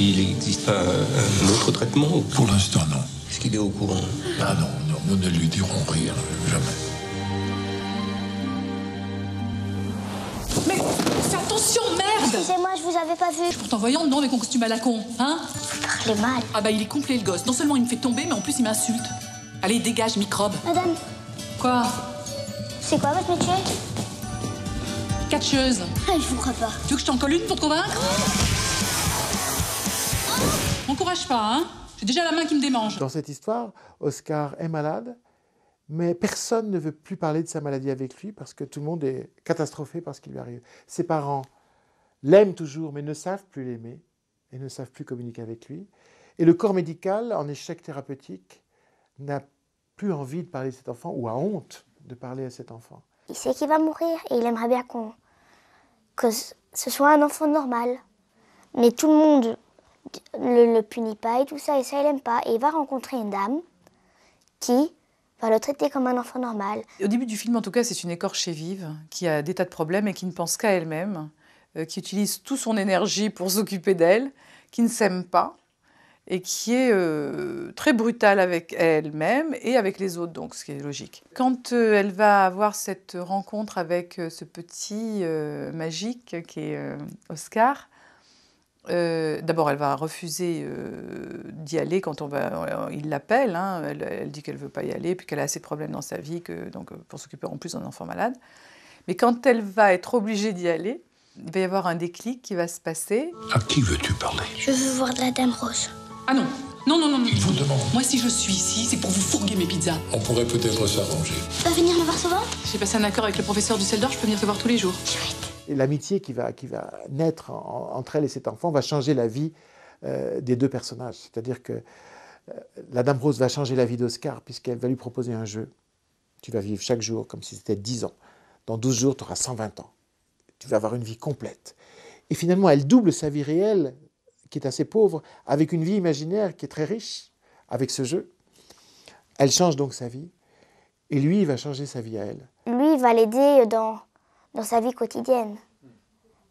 Il n'existe pas un autre traitement? Pour l'instant, non. Est-ce qu'il est au courant? Ah non, non, nous ne lui dirons rien, jamais. Mais fais attention, merde! Excusez-moi, je vous avais pas vu. Pourtant voyons, non, avec mon costume à la con, hein? Vous parlez mal. Ah bah il est complet le gosse. Non seulement il me fait tomber, mais en plus il m'insulte. Allez, dégage, microbe. Madame, Quoi? c'est quoi votre métier? Catcheuse. Ah, je vous crois pas. Tu veux que je t'en colle une pour te convaincre? M'encourage pas, hein? J'ai déjà la main qui me démange. Dans cette histoire, Oscar est malade, mais personne ne veut plus parler de sa maladie avec lui parce que tout le monde est catastrophé par ce qui lui arrive. Ses parents l'aiment toujours, mais ne savent plus l'aimer et ne savent plus communiquer avec lui. Et le corps médical, en échec thérapeutique, n'a plus envie de parler de cet enfant ou a honte de parler à cet enfant. Il sait qu'il va mourir et il aimerait bien que ce soit un enfant normal. Mais tout le monde le punit pas et tout ça, et ça il aime pas. Et il va rencontrer une dame qui va le traiter comme un enfant normal. Au début du film, en tout cas, c'est une écorchée vive qui a des tas de problèmes et qui ne pense qu'à elle-même, qui utilise toute son énergie pour s'occuper d'elle, qui ne s'aime pas et qui est très brutale avec elle-même et avec les autres, donc ce qui est logique. Quand elle va avoir cette rencontre avec ce petit magique qui est Oscar, d'abord elle va refuser d'y aller quand il l'appelle, hein, elle dit qu'elle ne veut pas y aller, puis qu'elle a assez de problèmes dans sa vie pour s'occuper en plus d'un enfant malade. Mais quand elle va être obligée d'y aller, il va y avoir un déclic qui va se passer. À qui veux-tu parler? Je veux voir de la dame Rose. Ah non. Non, non, non, non. Il vous demande. Moi, si je suis ici, c'est pour vous fourguer mes pizzas. On pourrait peut-être s'arranger. Tu vas venir me voir souvent? J'ai passé un accord avec le professeur Dusseldorf, je peux venir te voir tous les jours. Chouette. Et l'amitié qui va naître entre elle et cet enfant va changer la vie des deux personnages. C'est-à-dire que la Dame Rose va changer la vie d'Oscar puisqu'elle va lui proposer un jeu. Tu vas vivre chaque jour comme si c'était 10 ans. Dans 12 jours, tu auras 120 ans. Tu vas avoir une vie complète. Et finalement, elle double sa vie réelle, qui est assez pauvre, avec une vie imaginaire qui est très riche, avec ce jeu. Elle change donc sa vie. Et lui, il va changer sa vie à elle. Lui, il va l'aider dans sa vie quotidienne,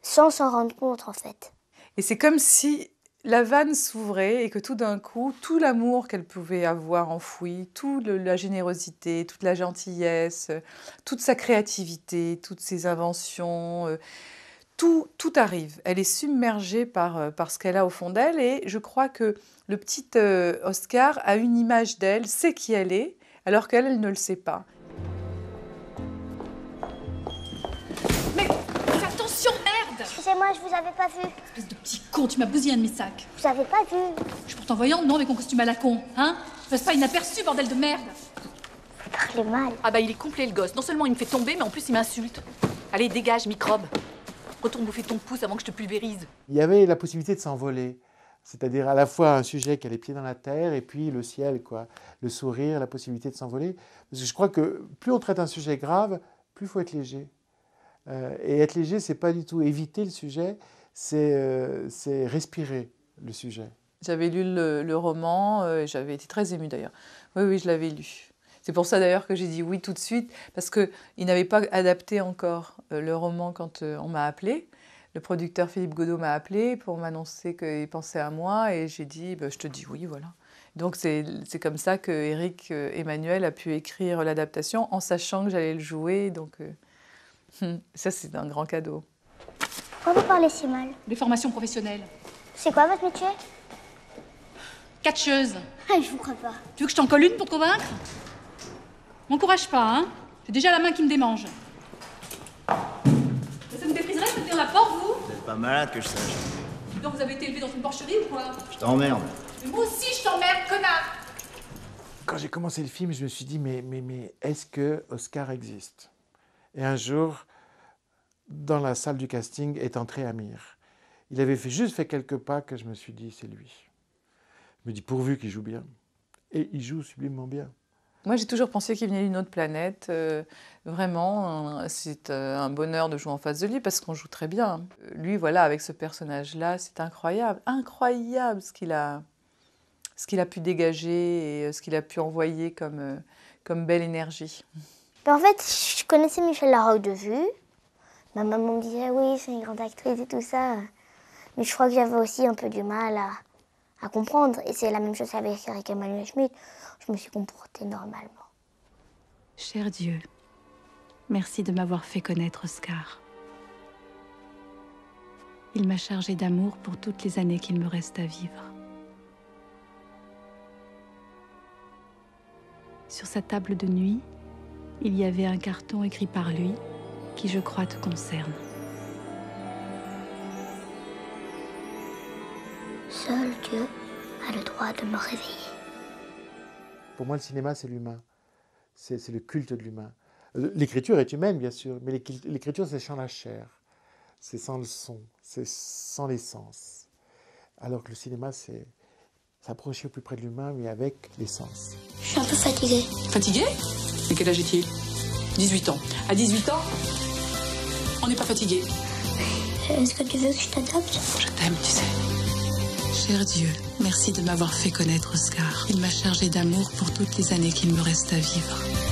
sans s'en rendre compte en fait. Et c'est comme si la vanne s'ouvrait et que tout d'un coup, tout l'amour qu'elle pouvait avoir enfoui, toute la générosité, toute la gentillesse, toute sa créativité, toutes ses inventions, tout arrive. Elle est submergée par ce qu'elle a au fond d'elle et je crois que le petit Oscar a une image d'elle, sait qui elle est, alors qu'elle, elle ne le sait pas. Mais fais attention, merde! Excusez-moi, je vous avais pas vu. Espèce de petit con, tu m'as bousillé un de mes sacs. Je vous avais pas vu. Je suis pourtant voyante, non, avec mon costume à la con, hein? Passe pas inaperçu, bordel de merde! Vous parlez mal. Ah bah il est complet le gosse. Non seulement il me fait tomber, mais en plus il m'insulte. Allez, dégage, microbe. Retourne bouffer ton pouce avant que je te pulvérise. Il y avait la possibilité de s'envoler. C'est-à-dire à la fois un sujet qui a les pieds dans la terre et puis le ciel, quoi. Le sourire, la possibilité de s'envoler. Parce que je crois que plus on traite un sujet grave, plus il faut être léger. Et être léger, c'est pas du tout éviter le sujet, c'est respirer le sujet. J'avais lu le roman, et j'avais été très émue d'ailleurs. Oui, je l'avais lu. C'est pour ça d'ailleurs que j'ai dit oui tout de suite, parce qu'il n'avait pas adapté encore le roman quand on m'a appelée. Le producteur Philippe Godot m'a appelée pour m'annoncer qu'il pensait à moi et j'ai dit je te dis oui, voilà. Donc c'est comme ça que Éric Emmanuel a pu écrire l'adaptation en sachant que j'allais le jouer. Donc ça c'est un grand cadeau. Pourquoi vous parlez si mal? Les formations professionnelles. C'est quoi votre métier? Catcheuse. Ah, je vous crois pas. Tu veux que je t'en colle une pour te convaincre? M'encourage pas, hein? J'ai déjà la main qui me démange. Ça me dépriserait de tenir la porte, vous? Vous êtes pas malade que je sache. Donc vous avez été élevé dans une porcherie ou quoi? Je t'emmerde. Mais moi aussi je t'emmerde, connard! Quand j'ai commencé le film, je me suis dit, mais est-ce que Oscar existe? Et un jour, dans la salle du casting, est entré Amir. Il avait juste fait quelques pas que je me suis dit, c'est lui. Je me dis, pourvu qu'il joue bien. Et il joue sublimement bien. Moi, j'ai toujours pensé qu'il venait d'une autre planète. Vraiment, c'est un bonheur de jouer en face de lui parce qu'on joue très bien. Lui, voilà, avec ce personnage-là, c'est incroyable. Incroyable ce qu'il a pu dégager et ce qu'il a pu envoyer comme belle énergie. En fait, je connaissais Michel Larocque de vue. Ma maman me disait oui, c'est une grande actrice et tout ça. Mais je crois que j'avais aussi un peu du mal à comprendre. Et c'est la même chose avec Eric Emmanuel Schmitt. Je me suis comportée normalement. Cher Dieu, merci de m'avoir fait connaître Oscar. Il m'a chargé d'amour pour toutes les années qu'il me reste à vivre. Sur sa table de nuit, il y avait un carton écrit par lui qui, je crois, te concerne. Seul Dieu a le droit de me réveiller. Pour moi, le cinéma, c'est l'humain. C'est le culte de l'humain. L'écriture est humaine, bien sûr, mais l'écriture, c'est sans la chair. C'est sans le son, c'est sans l'essence. Alors que le cinéma, c'est s'approcher au plus près de l'humain, mais avec l'essence. Je suis un peu fatiguée. Fatigué? Mais quel âge est-il? 18 ans. À 18 ans, on n'est pas fatigué. Est-ce que tu veux que je t'adopte? Je t'aime, tu sais. Cher Dieu, merci de m'avoir fait connaître Oscar. Il m'a chargé d'amour pour toutes les années qu'il me reste à vivre.